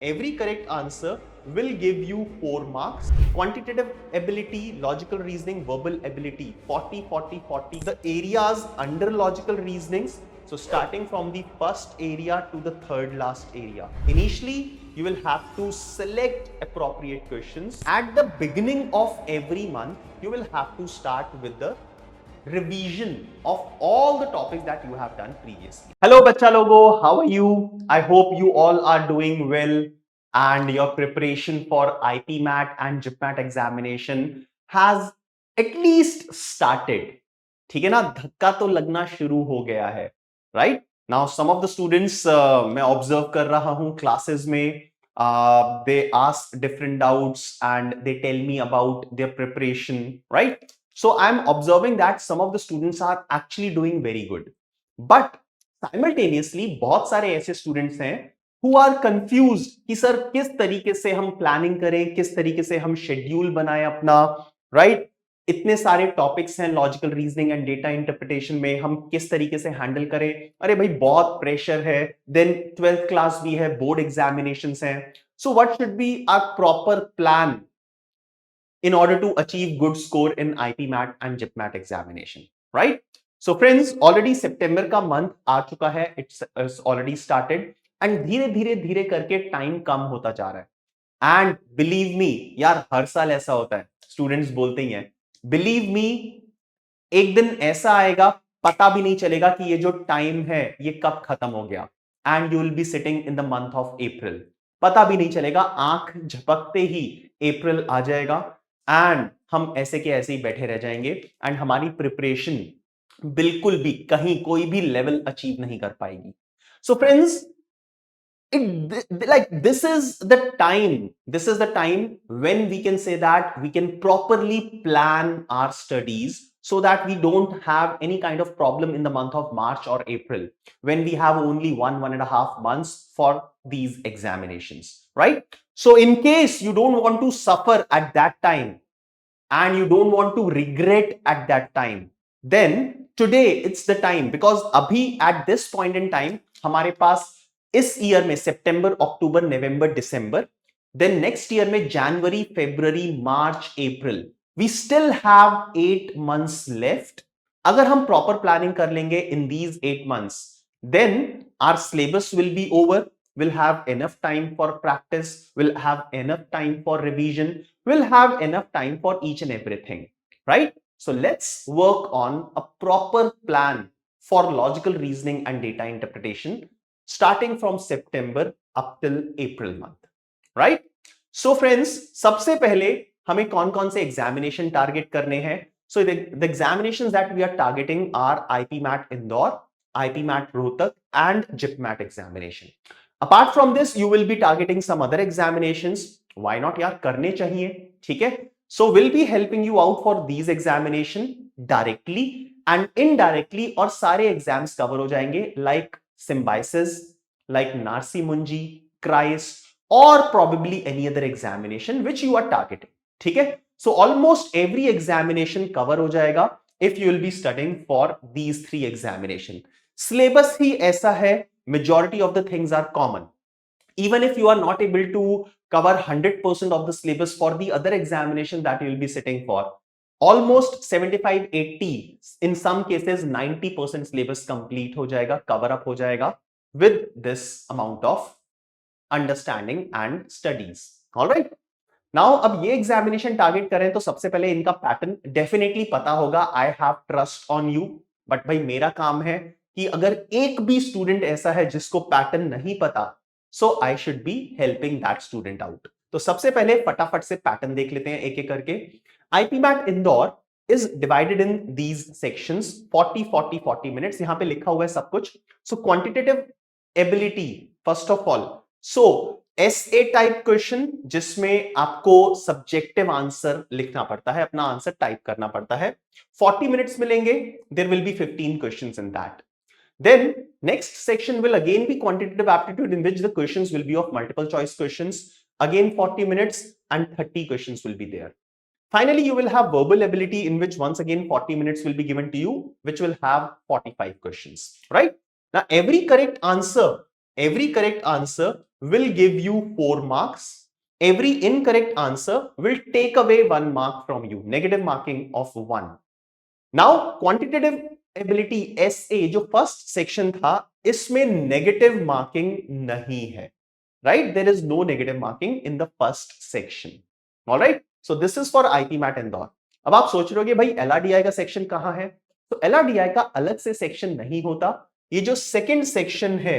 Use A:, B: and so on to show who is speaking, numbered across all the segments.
A: Every correct answer will give you 4 marks. Quantitative ability, logical reasoning, verbal ability, 40, 40, 40. The areas under logical reasonings, so starting from the first area to the third last area. Initially, you will have to select appropriate questions. At the beginning of every month, you will have to start with the revision of all the topics that you have done previously. Hello bacha logo, how are you? I hope you all are doing well and your preparation for IPMAT and JIPMAT examination has at least started. ठीक है ना, धक्का तो लगना शुरू हो गया है, right? Now some of the students मैं observe कर रहा हूँ classes में, they ask different doubts and they tell me about their preparation, right? So I'm observing that some of the students are actually doing very good, but simultaneously बहुत सारे ऐसे students हैं who are confused कि sir किस तरीके से हम planning करें, किस तरीके से हम शेड्यूल बनाएं अपना, right? इतने सारे टॉपिक्स हैं logical reasoning and data interpretation में, हम किस तरीके से हैंडल करें? अरे भाई बहुत प्रेशर है, देन 12th क्लास भी है, बोर्ड एग्जामिनेशंस हैं, so what should be our proper plan in order to achieve good score in IPMAT and JIPMAT examination, right? So friends, already September का month आ चुका है, it's already started and धीरे धीरे धीरे करके टाइम कम होता जा रहा है. And believe me, यार हर साल ऐसा होता है, स्टूडेंट्स बोलते ही हैं, believe me, एक दिन ऐसा आएगा पता भी नहीं चलेगा कि ये जो टाइम है ये कब खत्म हो गया, and you will be sitting in the month of April. पता भी नहीं चलेगा, आंख झपकते ही अप्रैल आ जाएगा एंड हम ऐसे के ऐसे ही बैठे रह जाएंगे एंड हमारी प्रिपरेशन बिल्कुल भी कहीं कोई भी लेवल अचीव नहीं कर पाएगी. So friends, this is the time when we can say that we can properly plan our studies so that we don't have any kind of problem in the month of March or April when we have only 1.5 months for these examinations, right? So in case you don't want to suffer at that time and you don't want to regret at that time, then today it's the time, because abhi at this point in time हमारे पास इस year में सितंबर, अक्टूबर, नवंबर, दिसंबर, then next year में जनवरी, फरवरी, मार्च, अप्रैल, we still have 8 months left. अगर हम प्रॉपर प्लानिंग कर लेंगे in these 8 months, then our syllabus will be over. We'll have enough time for practice, we'll have enough time for revision, we'll have enough time for each and everything, right? So let's work on a proper plan for logical reasoning and data interpretation starting from September up till April month, right? So friends, सबसे पहले हमें कौन-कौन से examination target करने हैं? So the examinations that we are targeting are IPMAT Indore, IPMAT Rohtak and JIPMAT examination. Apart from this, you will be targeting some other examinations. Why not यार, करने चाहिए, ठीक है? So we'll be helping you out for these examination directly and indirectly, और सारे exams cover हो जाएंगे like symbiosis, like Narsi-Munji, CRISP, or probably any other examination which you are targeting, ठीक है? So almost every examination cover हो जाएगा if you will be studying for these 3 examination. Syllabus ही ऐसा है, majority of the things are common. Even if you are not able to cover 100% of the syllabus for the other examination that you will be sitting for, almost 75-80, in some cases 90% syllabus complete हो जाएगा, cover up हो जाएगा with this amount of understanding and studies. All right. Now अब ये examination target करें तो सबसे पहले इनका pattern definitely पता होगा. I have trust on you. But भाई मेरा काम है कि अगर एक भी student ऐसा है जिसको pattern नहीं पता, so I should be helping that student out. तो सबसे पहले फटाफट से pattern देख लेते हैं एक एक करके. IPMAT Indore is divided in these sections, 40 minutes. यहाँ पे लिखा हुआ है सब कुछ. So quantitative ability, first of all. So SA type question जिसमें आपको सब्जेक्टिव आंसर लिखना पड़ता है, अपना आंसर टाइप करना पड़ता है. 40 मिनट्स मिलेंगे. There will be 15 questions in that. Then next section will again be quantitative aptitude, in which the questions will be of multiple choice questions. Again 40 minutes and 30 questions will be there. Finally, you will have verbal ability, in which once again 40 minutes will be given to you, which will have 45 questions, right? Now every correct answer every correct answer will give you 4 marks. Every incorrect answer will take away 1 mark from you, negative marking of 1. Now quantitative ability SA जो first section था, इसमें negative marking नहीं है, right? There is no negative marking in the first section. All right, so this is for IPMAT Indore. अब आप सोच रहे हो भाई LRDI का सेक्शन कहां है? तो LRDI का अलग से सेक्शन नहीं होता, ये जो सेकंड सेक्शन है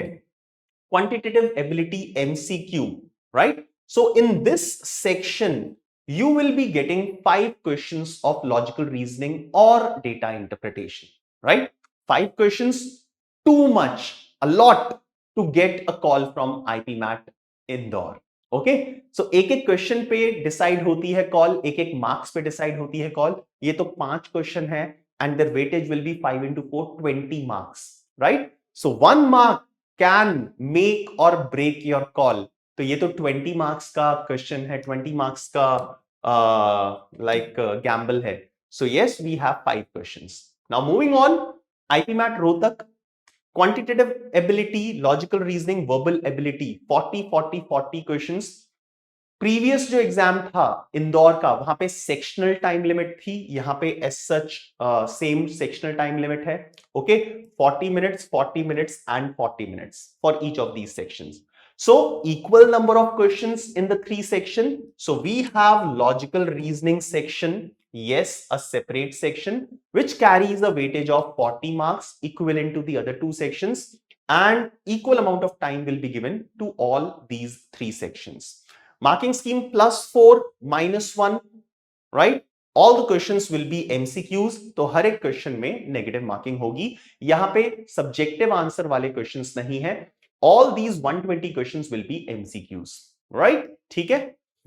A: quantitative ability MCQ, right? So in this section you will be getting 5 questions of logical reasoning or data interpretation, right? 5 questions, too much, a lot to get a call from IPMAT Indore. Okay, so एक एक question पे decide होती है call, एक एक marks पे decide होती है कॉल. ये तो 5 क्वेश्चन है and their weightage will be 5 into 4, 20 marks, right? So 1 mark can make और ब्रेक योर कॉल. तो ये तो 20 मार्क्स का क्वेश्चन है, 20 मार्क्स का लाइक गैम्बल है. So yes, we have 5 questions. Now moving on, IPMAT Rohtak quantitative ability, logical reasoning, verbal ability, 40 questions. Previous जो exam था इंदौर का, वहां पे सेक्शनल टाइम लिमिट थी, यहां पे as such same sectional time limit है. Okay, 40 minutes, 40 minutes and 40 minutes for each of these sections. So equal number of questions in the 3 section. So we have logical reasoning section, yes, a separate section which carries a weightage of 40 marks equivalent to the other 2 sections, and equal amount of time will be given to all these 3 sections. Marking scheme +4 -1, right? All the questions will be MCQs. तो हर एक question में negative marking होगी. यहां पे subjective answer वाले questions नहीं है. All these 120 questions will be MCQs, right? ठीक है.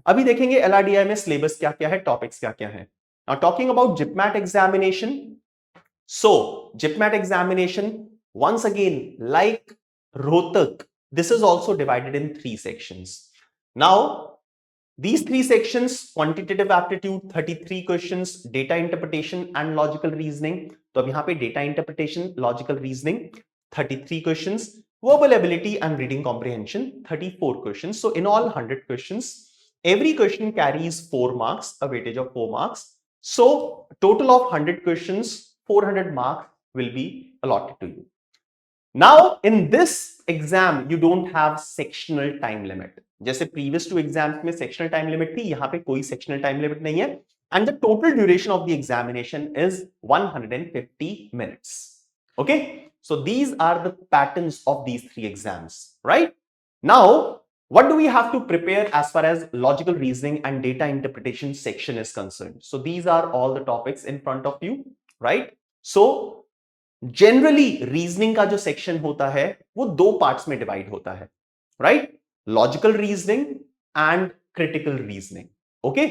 A: अभी देखेंगे LRDI में सिलेबस क्या क्या है, टॉपिक्स क्या क्या है. Now talking about JIPMAT examination. So JIPMAT examination, once again, like Rohtak, this is also divided in 3 sections. Now these 3 sections, quantitative aptitude 33 questions, data interpretation and logical reasoning. तो अब यहाँ पे data interpretation, logical reasoning 33 questions, verbal ability and reading comprehension 34 questions. So in all 100 questions, every question carries 4 marks, a weightage of 4 marks. So total of 100 questions, 400 marks will be allotted to you. Now in this exam you don't have sectional time limit. जैसे previous 2 exams में sectional time limit थी, यहाँ पे कोई sectional time limit नहीं है, and the total duration of the examination is 150 minutes. Okay, so these are the patterns of these 3 exams, right? Now what do we have to prepare as far as logical reasoning and data interpretation section is concerned? So these are all the topics in front of you, right? So generally reasoning का जो section होता है वो 2 parts में divide होता है, right? Logical reasoning and critical reasoning. Okay,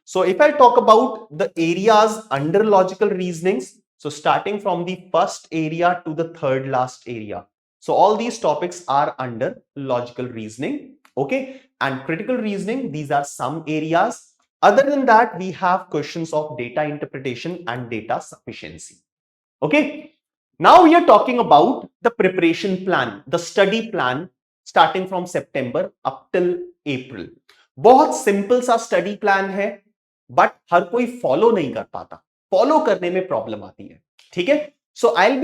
A: so if I talk about the areas under logical reasoning, so starting from the first area to the third last area, so all these topics are under logical reasoning. Okay, and critical reasoning, these are some areas. Other than that, we have questions of data interpretation and data sufficiency. Okay, now we are talking about the preparation plan, the study plan starting from September up till April. बहुत simple सा study plan है, but हर कोई follow नहीं कर पाता, follow करने में problem आती है. ठीक है, so I'll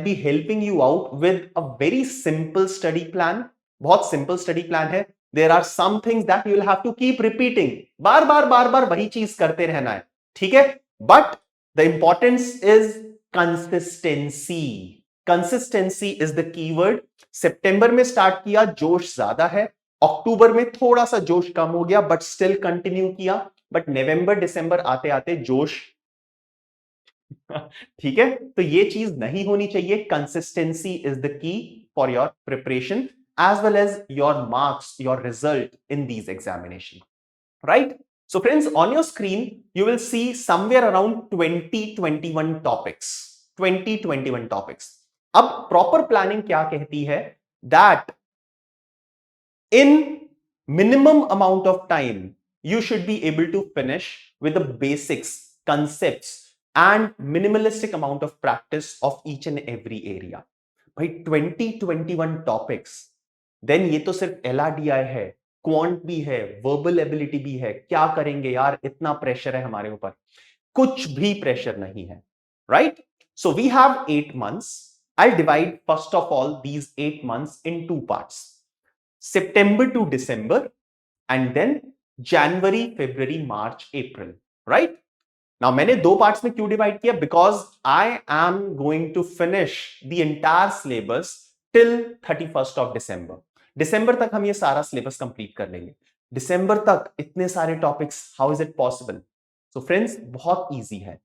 A: be helping you out with a very simple study plan. बहुत सिंपल स्टडी प्लान है. There are some things that you will have to keep repeating. बार बार वही चीज करते रहना है. ठीक है, but the importance is consistency. Consistency is the keyword. सितंबर में स्टार्ट किया, जोश ज्यादा है. अक्टूबर में थोड़ा सा जोश कम हो गया, बट स्टिल कंटिन्यू किया. बट नवंबर दिसंबर आते आते जोश ठीक है, तो ये चीज नहीं होनी चाहिए. कंसिस्टेंसी इज द की for your preparation as well as your marks, your result in these examination, right? So friends, on your screen you will see somewhere around 20-21 topics. 20-21 topics. अब proper planning क्या कहती है? That in minimum amount of time you should be able to finish with the basics, concepts and minimalistic amount of practice of each and every area. भाई 2021 topics, then ये तो सिर्फ LRDI है, quant भी है, वर्बल एबिलिटी भी है। क्या करेंगे यार, इतना प्रेशर है हमारे ऊपर? कुछ भी प्रेशर नहीं है, right? So we have 8 months. I'll divide first of all these 8 months in two parts: September to December, and then January, February, March, April, right? Now मैंने दो पार्ट्स में क्यों डिवाइड किया? Because I am going to finish the entire syllabus till 31st of December. दिसंबर तक हम ये सारा सिलेबस कंप्लीट कर लेंगे। दिसंबर तक इतने सारे topics, how is it possible? So friends, बहुत इजी है।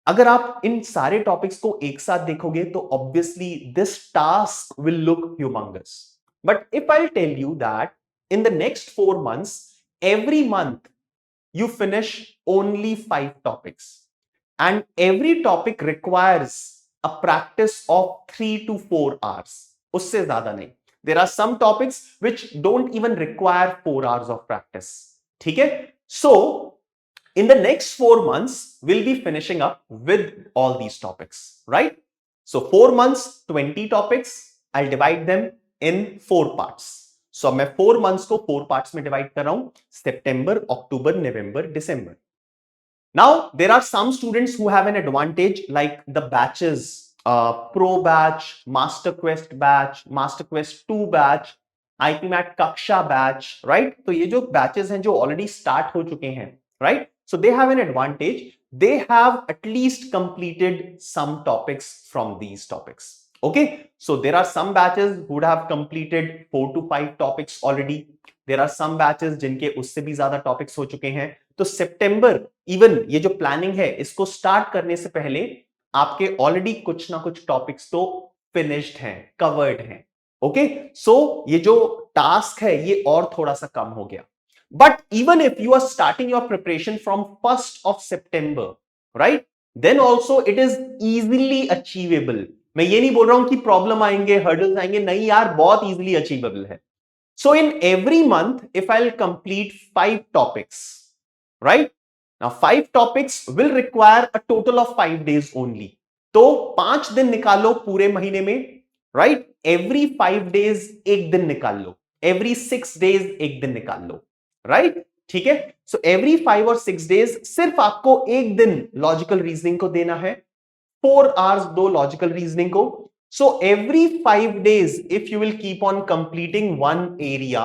A: अगर आप इन सारे टॉपिक्स को एक साथ देखोगे तो obviously this task will look humongous, but if I tell you that in the next 4 months, every month you finish only 5 topics, and every topic requires a practice of 3 to 4 hours. Usse zyada nahi. There are some topics which don't even require 4 hours of practice. ठीक है? So in the next 4 months we'll be finishing up with all these topics, right? So 4 months, 20 topics. I'll divide them in 4 parts. So मैं 4 months को 4 parts में divide कर रहा हूं: September, October, November, December. Now there are some students who have an advantage, like the batches, Pro batch, Master Quest batch, Master Quest 2 batch, IPMAT कक्षा batch, right? तो ये जो batches हैं जो already start हो चुके हैं, right? So they have an advantage. They have at least completed some topics from these topics. Okay, so there are some batches who would have completed 4 to 5 topics already. There are some batches जिनके उससे भी ज्यादा topics हो चुके हैं। तो सितंबर, even ये जो प्लानिंग है, इसको स्टार्ट करने से पहले आपके ऑलरेडी कुछ ना कुछ टॉपिक्स तो फिनिश्ड हैं, कवर्ड हैं। ओके, सो ये जो टास्क है ये और थोड़ा सा कम हो गया। But even if you are starting your preparation from 1st of September, right, then also it is easily achievable. मैं ये नहीं बोल रहा हूं कि प्रॉब्लम आएंगे, हर्डल्स आएंगे, नहीं यार, बहुत इजीली अचीवेबल है। So in every month if I will complete 5 topics, right, now 5 topics will require a total of 5 days only. तो 5 दिन निकालो पूरे महीने में, राइट? एवरी 5 days एक दिन निकाल लो, एवरी 6 days एक दिन निकाल लो, राइट? ठीक है, सो एवरी 5 और 6 days सिर्फ आपको एक दिन लॉजिकल रीजनिंग को देना है, 4 hours दो लॉजिकल रीजनिंग को। So every 5 days if you will keep on completing one area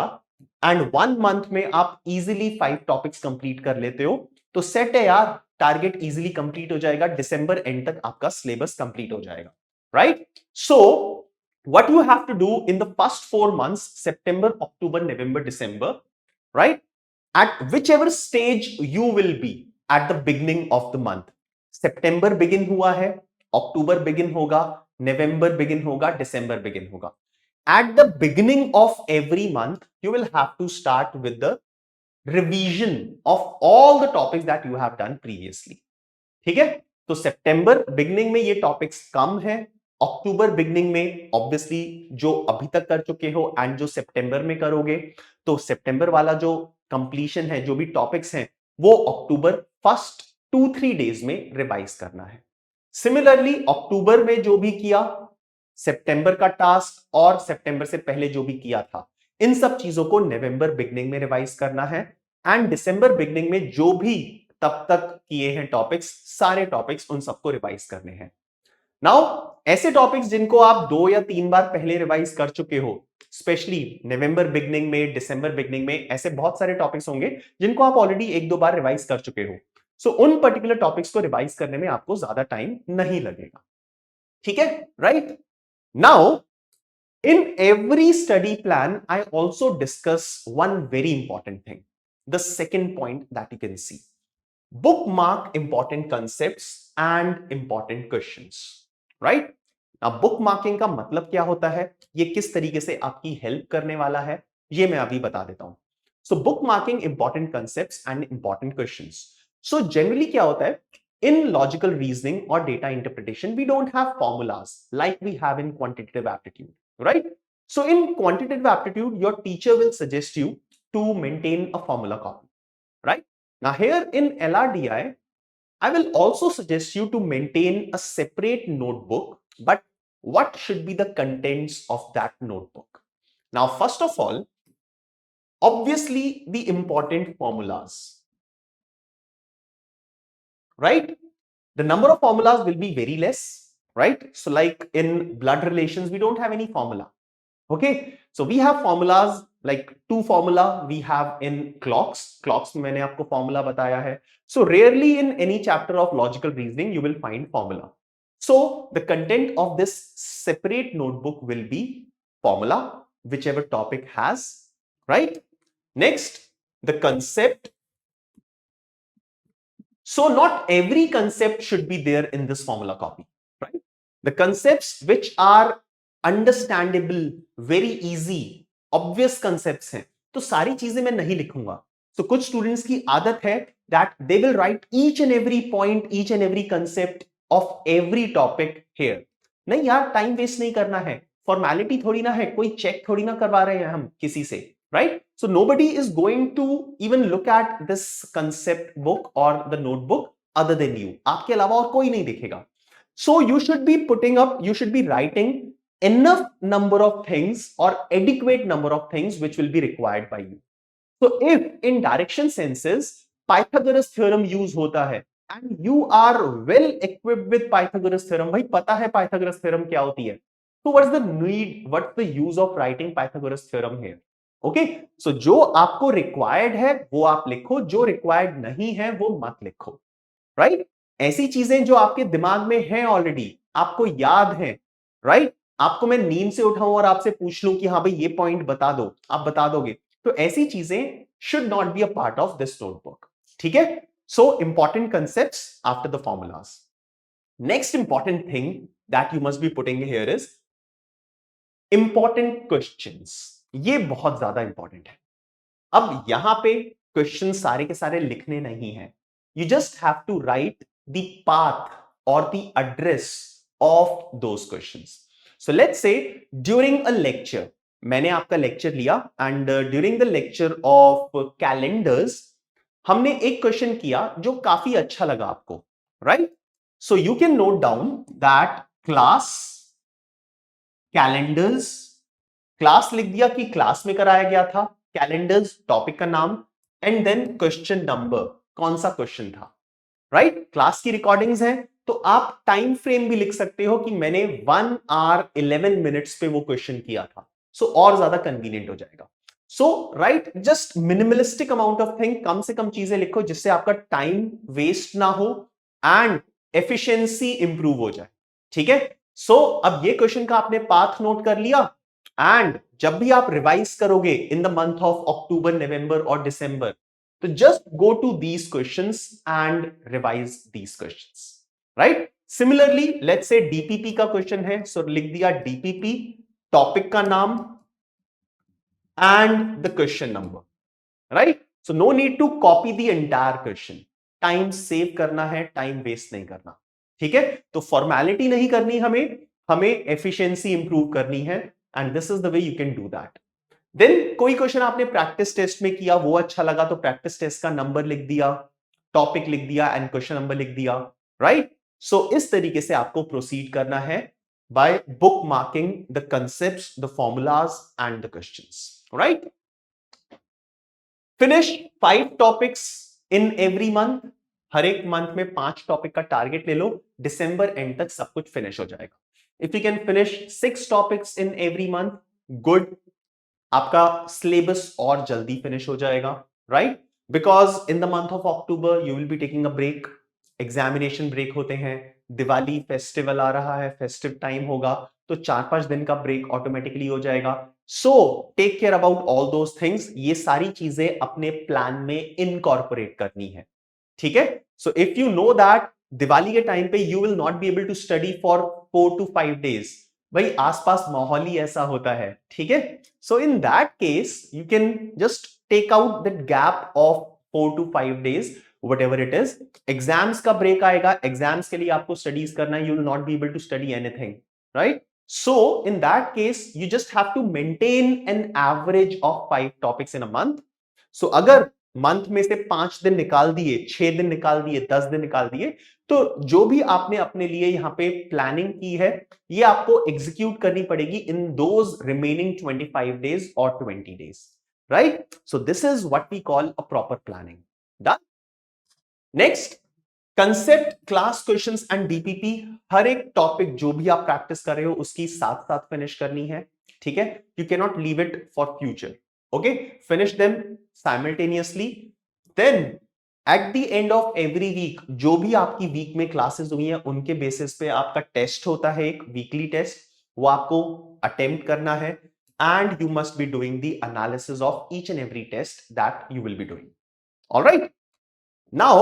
A: and 1 month में आप easily 5 topics complete कर लेते हो, तो सेट है यार, टारगेट easily complete हो जाएगा, दिसंबर एंड तक आपका सिलेबस complete हो जाएगा, right? So what you have to do in the first 4 months, September, October, November, December, right? At whichever stage you will be at the beginning of the month. September begin हुआ है, October begin होगा, November begin होगा, December begin होगा. At the beginning of every month, you will have to start with the revision of all the topics that you have done previously. ठीक है? तो September beginning में ये topics कम है, October beginning में obviously जो अभी तक कर चुके हो and जो September में करोगे, तो September वाला जो completion है, जो भी topics हैं, वो October first 2-3 days में रिवाइज करना है। सिमिलरली अक्टूबर में जो भी किया, सितंबर का टास्क और सितंबर से पहले जो भी किया था, इन सब चीजों को नवंबर बिगनिंग में रिवाइज करना है, एंड दिसंबर बिगनिंग में जो भी तब तक किए हैं टॉपिक्स, सारे टॉपिक्स उन सबको रिवाइज करने हैं। नाउ ऐसे टॉपिक्स जिनको आप 2 या 3 बार पहले रिवाइज कर चुके हो, स्पेशली नवंबर बिगनिंग में, दिसंबर बिगनिंग में, ऐसे बहुत सारे टॉपिक्स होंगे जिनको आप ऑलरेडी 1-2 बार रिवाइज कर चुके हो। सो उन पर्टिकुलर टॉपिक्स को रिवाइज करने में आपको ज्यादा टाइम नहीं लगेगा, ठीक है, right? Now in every study plan I also discuss one very important thing, the second point that you can see, bookmark important concepts and important questions, right? अब बुक मार्किंग का मतलब क्या होता है, ये किस तरीके से आपकी हेल्प करने वाला है, ये मैं अभी बता देता हूं। So book marking important concepts and important questions. So generally क्या होता है, इन लॉजिकल रीजनिंग और data interpretation we don't have formulas like we have in quantitative aptitude, right? So in quantitative aptitude your teacher will suggest you to maintain a formula copy, right? Now here in LRDI, I will also suggest you to maintain a separate notebook, but what should be the contents of that notebook? Now, first of all, obviously the important formulas, right? The number of formulas will be very less, right? So like in blood relations, we don't have any formula. Okay, so we have formulas, like 2 formula we have in clocks में मैंने आपको formula बताया है. So rarely in any chapter of logical reasoning you will find formula. So the content of this separate notebook will be formula, whichever topic has, right? Next, the concept. So not every concept should be there in this formula copy, right? The concepts which are understandable, very easy, obvious concepts हैं, तो सारी चीजें मैं नहीं लिखूंगा. So कुछ students की आदत है that they will write each and every point, each and every concept of every topic here. नहीं यार, टाइम वेस्ट नहीं करना है, फॉर्मेलिटी थोड़ी ना है, कोई चेक थोड़ी ना करवा रहे हैं हम किसी से, right? So nobody is going to even look at this concept book or the notebook other than you. आपके अलावा और कोई नहीं देखेगा. So you should be putting up, you should be writing enough number of things or adequate number of things which will be required by you. So if in direction senses Pythagoras theorem use होता है and you are well equipped with Pythagoras theorem, भाई पता है Pythagoras theorem क्या होती है, so what's the need, what's the use of writing Pythagoras theorem here? Okay, so जो आपको रिक्वायर्ड है वो आप लिखो, जो रिक्वायर्ड नहीं है वो मत लिखो, राइट? ऐसी चीजें जो आपके दिमाग में हैं ऑलरेडी, आपको याद है, राइट? आपको मैं नींद से उठाऊं और आपसे पूछ लूं कि हाँ भाई ये पॉइंट बता दो, आप बता दोगे, तो ऐसी चीजें should not be a part of this notebook, ठीक है? So important concepts after the formulas. Next important thing that you must be putting here is important questions. ये बहुत ज्यादा इंपॉर्टेंट है. अब यहां पे क्वेश्चन सारे के सारे लिखने नहीं है, you just have to write the path और the address of those questions. So let's say during a lecture, मैंने आपका लेक्चर लिया and during the lecture of calendars हमने एक क्वेश्चन किया जो काफी अच्छा लगा आपको, right? So you can note down that class calendars, class लिख दिया कि क्लास में कराया गया था, कैलेंडर्स टॉपिक का नाम, एंड देन क्वेश्चन नंबर, कौन सा क्वेश्चन था, राइट? क्लास की रिकॉर्डिंग्स हैं, तो आप टाइम फ्रेम भी लिख सकते हो कि मैंने 1 hour 11 minutes पे वो क्वेश्चन किया था, सो और ज्यादा कन्वीनियंट हो जाएगा. So right, just minimalistic amount of thing, कम से कम चीजें लिखो जिससे आपका टाइम वेस्ट ना हो एंड एफिशिएंसी इंप्रूव हो जाए, ठीक है? सो अब ये क्वेश्चन का आपने पाथ नोट कर लिया, एंड जब भी आप रिवाइज करोगे in the month of October, November और दिसंबर, तो just go to these questions and revise these questions, right? Similarly let's say DPP का क्वेश्चन है, सो लिख दिया डीपीपी, टॉपिक का नाम and the question number, right? So no need to copy the entire question, time save करना है, time waste नहीं करना, ठीक है? तो फॉर्मेलिटी नहीं करनी, हमें एफिशिएंसी इंप्रूव करनी है, and this is the way you can do that. Then कोई क्वेश्चन आपने प्रैक्टिस टेस्ट में किया, वो अच्छा लगा, तो प्रैक्टिस टेस्ट का नंबर लिख दिया, टॉपिक लिख दिया एंड क्वेश्चन नंबर लिख दिया, राइट? सो इस तरीके से आपको प्रोसीड करना है by bookmarking the concepts, the formulas and the questions, right? Finish 5 topics in every month. हर एक मंथ में 5 टॉपिक का टारगेट ले लो, दिसंबर एंड तक सब कुछ फिनिश हो जाएगा. If you can finish 6 topics in every month, good, आपका सिलेबस और जल्दी फिनिश हो जाएगा, right? Because in the month of October you will be taking a break, examination break होते हैं, दिवाली फेस्टिवल आ रहा है, फेस्टिव टाइम होगा, तो 4-5 दिन का ब्रेक ऑटोमेटिकली हो जाएगा. So take care about all those things. ये सारी चीजें अपने प्लान में इनकॉर्पोरेट करनी है, ठीक है? So if you know that Diwali के टाइम पे you will not be able to study for 4 to 5 days, भाई आसपास माहौल ही ऐसा होता है, ठीक है? So in that case you can just take out that gap of 4 to 5 days, whatever it is. Exams का ब्रेक आएगा, एग्जाम्स के लिए आपको स्टडीज करना है, you will not be able to study anything, right? So in that case you just have to maintain an average of 5 topics in a month. So अगर month में से 5 दिन निकाल दिए, 6 दिन निकाल दिए, 10 दिन निकाल दिए, तो जो भी आपने अपने लिए यहां पे प्लानिंग की है ये आपको एग्जीक्यूट करनी पड़ेगी इन दोज रिमेनिंग 25 डेज और 20 days, right? So this is what we call a proper planning. Done. Next, concept, class questions and DPP. हर एक टॉपिक जो भी आप प्रैक्टिस कर रहे हो उसकी साथ साथ फिनिश करनी है, ठीक है? You can not leave it for future, okay? Finish them simultaneously. Then at the end of every week जो भी आपकी वीक में क्लासेस हुई हैं उनके बेसिस पे आपका टेस्ट होता है, एक वीकली टेस्ट, वो आपको अटेम्प्ट करना है and you must be doing the analysis of each and every test that you will be doing. Alright, now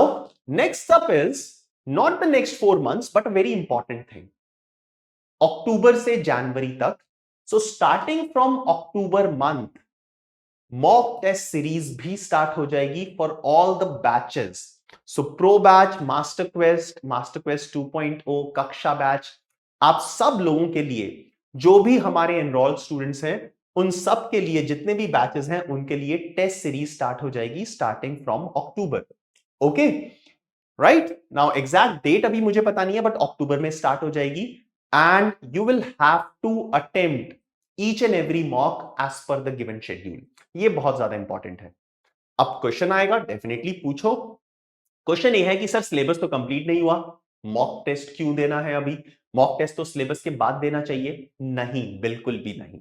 A: next up is not the next 4 months but a very important thing, अक्टूबर से जनवरी तक। So starting from October month mock test series भी start हो जाएगी for all the batches. So pro batch, master quest 2.0, Kaksha batch, आप सब लोगों के लिए, जो भी हमारे एनरोल्ड स्टूडेंट्स हैं उन सब के लिए, जितने भी बैचेस हैं उनके लिए टेस्ट सीरीज स्टार्ट हो जाएगी starting from October. Okay, right? Now exact date अभी मुझे पता नहीं है बट अक्टूबर में स्टार्ट हो जाएगी and you will have to attempt each and every mock as per the given schedule. ये बहुत ज्यादा इंपॉर्टेंट है। अब क्वेश्चन आएगा, डेफिनेटली पूछो। क्वेश्चन ये है कि सर सिलेबस तो कंप्लीट नहीं हुआ, मॉक टेस्ट क्यों देना है अभी? मॉक टेस्ट तो सिलेबस के बाद देना चाहिए। नहीं, बिल्कुल भी नहीं,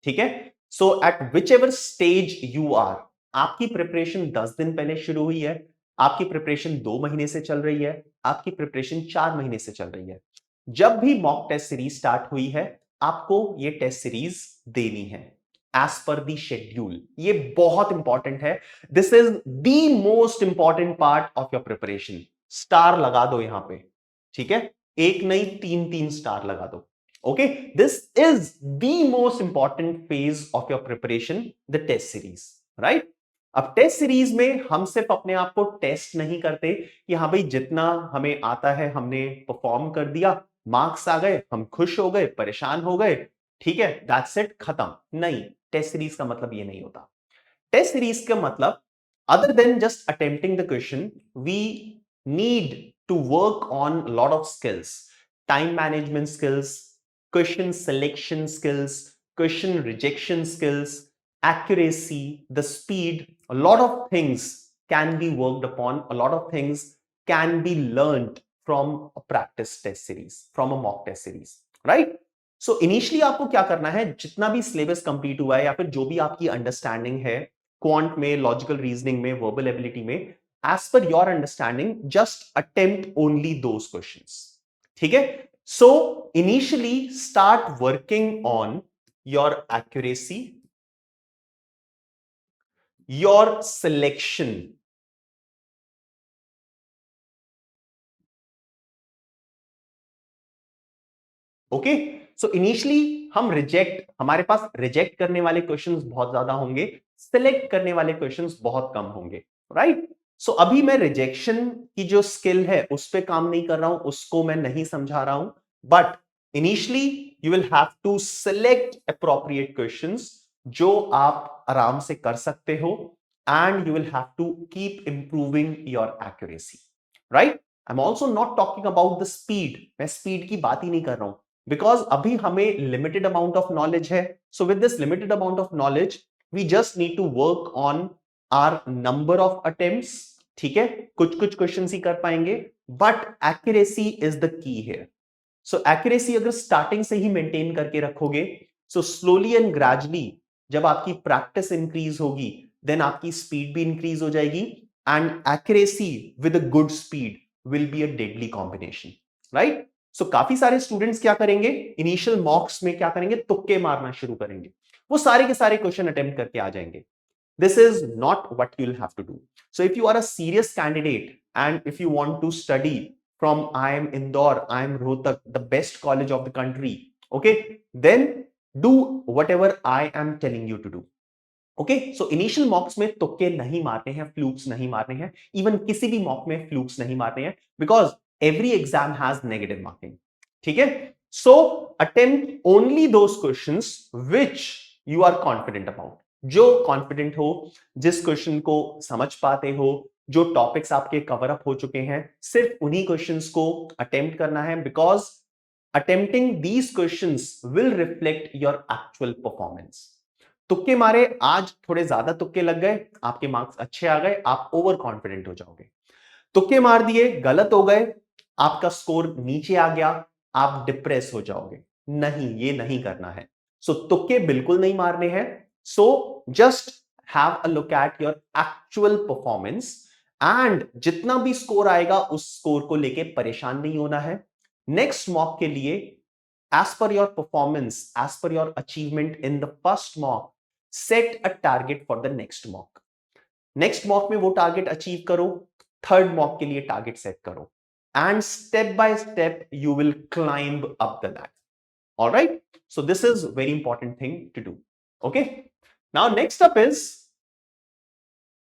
A: ठीक है? So at whichever stage you are, आपकी प्रिपरेशन 10 दिन पहले शुरू हुई है, आपकी प्रिपरेशन 2 महीने से चल रही है, आपकी प्रिपरेशन 4 महीने से चल रही है, जब भी मॉक टेस्ट सीरीज स्टार्ट हुई है आपको ये टेस्ट सीरीज देनी है एज पर दी शेड्यूल। ये बहुत इंपॉर्टेंट है। This is the most important part of your preparation. Star लगा दो यहां पे, ठीक है? एक नहीं, 3 स्टार लगा दो। Okay, this is the most important phase of your preparation, the test series, right? अब टेस्ट सीरीज में हम सिर्फ अपने आप को टेस्ट नहीं करते कि हाँ भाई जितना हमें आता है हमने परफॉर्म कर दिया, मार्क्स आ गए, हम खुश हो गए, परेशान हो गए, ठीक है, दैट्स इट, खत्म। नहीं, टेस्ट सीरीज का मतलब ये नहीं होता। टेस्ट सीरीज का मतलब, other than just attempting the question, we need to work on a lot of skills, time management skills, question selection skills, question rejection skills, accuracy, the speed. A lot of things can be worked upon, a lot of things can be learned from a practice test series, from a mock test series, right? So initially आपको क्या करना है, जितना भी syllabus complete हुआ है या फिर जो भी आपकी अंडरस्टैंडिंग है क्वांट में, लॉजिकल रीजनिंग में, वर्बल एबिलिटी में, as per your understanding just attempt only those questions, ठीक है? So initially start working on your accuracy, your selection. Okay, so initially हम हमारे पास रिजेक्ट करने वाले क्वेश्चंस बहुत ज्यादा होंगे, सिलेक्ट करने वाले क्वेश्चंस बहुत कम होंगे, राइट? सो अभी मैं रिजेक्शन की जो स्किल है उस पे काम नहीं कर रहा हूं, उसको मैं नहीं समझा रहा हूं, but initially you will have to select appropriate questions जो आप आराम से कर सकते हो and you will have to keep improving your accuracy, right? I am also not talking about the speed, मैं स्पीड की बात ही नहीं कर रहा हूं, बिकॉज अभी हमें लिमिटेड अमाउंट ऑफ नॉलेज है। So with this limited amount of knowledge we just need to work on our number of attempts, ठीक है? कुछ कुछ क्वेश्चंस ही कर पाएंगे, but accuracy is the key here. So accuracy अगर स्टार्टिंग से ही मेंटेन करके रखोगे, सो स्लोली एंड ग्रेजुअली जब आपकी प्रैक्टिस इंक्रीज होगी देन आपकी स्पीड भी इंक्रीज हो जाएगी and accuracy with a good speed will be a deadly combination, right? So काफी सारे स्टूडेंट्स क्या करेंगे, इनिशियल मॉक्स में क्या करेंगे, तुक्के मारना शुरू करेंगे, वो सारे के सारे क्वेश्चन अटेम्प्ट करके आ जाएंगे। This is not what you'll have to do. So if you are a serious candidate and if you want to study from IIM Indore, IIM Rohtak, the best college of the country, okay, then do whatever I am telling you to do. Okay, so initial mocks में तुक्के नहीं मारने हैं, flukes नहीं मारने हैं, even किसी भी mock में flukes नहीं मारने हैं, because every exam has negative marking. ठीक है? So attempt only those questions which you are confident about. जो कॉन्फिडेंट हो, जिस क्वेश्चन को समझ पाते हो, जो टॉपिक्स आपके कवर अप हो चुके हैं, सिर्फ उन्हीं क्वेश्चंस को अटेम्प्ट करना है, because attempting these questions will reflect your actual performance. तुक्के मारे, आज थोड़े ज्यादा तुक्के लग गए, आपके मार्क्स अच्छे आ गए, आप ओवर कॉन्फिडेंट हो जाओगे। तुक्के मार दिए, गलत हो गए, आपका स्कोर नीचे आ गया, आप डिप्रेस हो जाओगे। नहीं, ये नहीं करना है। सो तुक्के बिल्कुल नहीं मारने हैं। So just have a look at your actual performance, and जितना भी स्कोर आएगा उस स्कोर को लेके परेशान नहीं होना है। नेक्स्ट मॉक के लिए, as per your performance, as per your achievement in the first mock, set a target for the next mock. Next mock में वो टारगेट अचीव करो, थर्ड मॉक के लिए टारगेट सेट करो, and step by step you will climb up the ladder. Alright, so this is very important thing to do. Okay, now next up is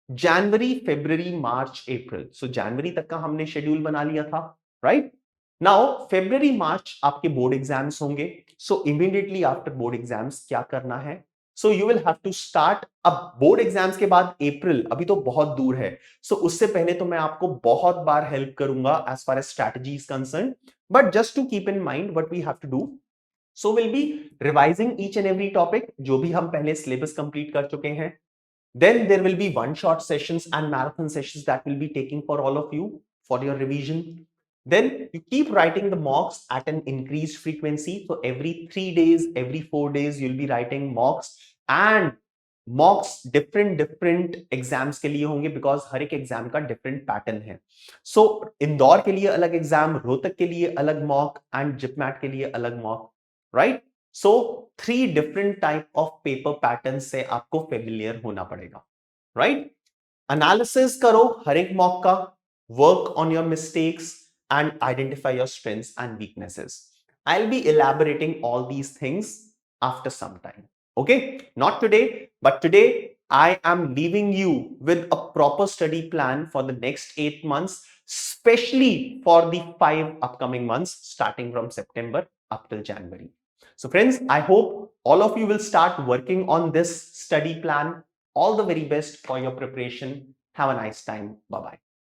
A: January, February, March, April. So जनवरी तक का हमने schedule बना लिया था, right? Now February, मार्च आपके board exams होंगे। So immediately after board exams क्या करना है? So you will have to start. अब बोर्ड एग्जाम्स के बाद अप्रैल अभी तो बहुत दूर है, सो उससे पहले तो मैं आपको बहुत बार हेल्प करूंगा as far as strategy is concern, but just to keep in mind what we have to do, so will be revising each and every topic जो भी हम पहले सिलेबस कंप्लीट कर चुके हैं। Then there will be one shot sessions and marathon sessions that will be taking for all of you for your revision. Then you keep writing the mocks at an increased frequency. So every 3 days, every 4 days, you'll be writing mocks, and mocks different exams के लिए होंगे, because हर एक exam का different pattern है। सो इंदौर के लिए अलग exam, Rohtak के लिए अलग मॉक, एंड जिपमैट के लिए अलग mock, right? So 3 different type of paper pattern से आपको फेमिलियर होना पड़ेगा, राइट? एनालिसिस करो हर एक मॉक का, work on your mistakes and identify your strengths and weaknesses. I'll be elaborating all these things after some time. Okay, not today, but today I am leaving you with a proper study plan for the next 8 months, especially for the 5 upcoming months starting from September up till January. So friends, I hope all of you will start working on this study plan. All the very best for your preparation. Have a nice time. Bye bye.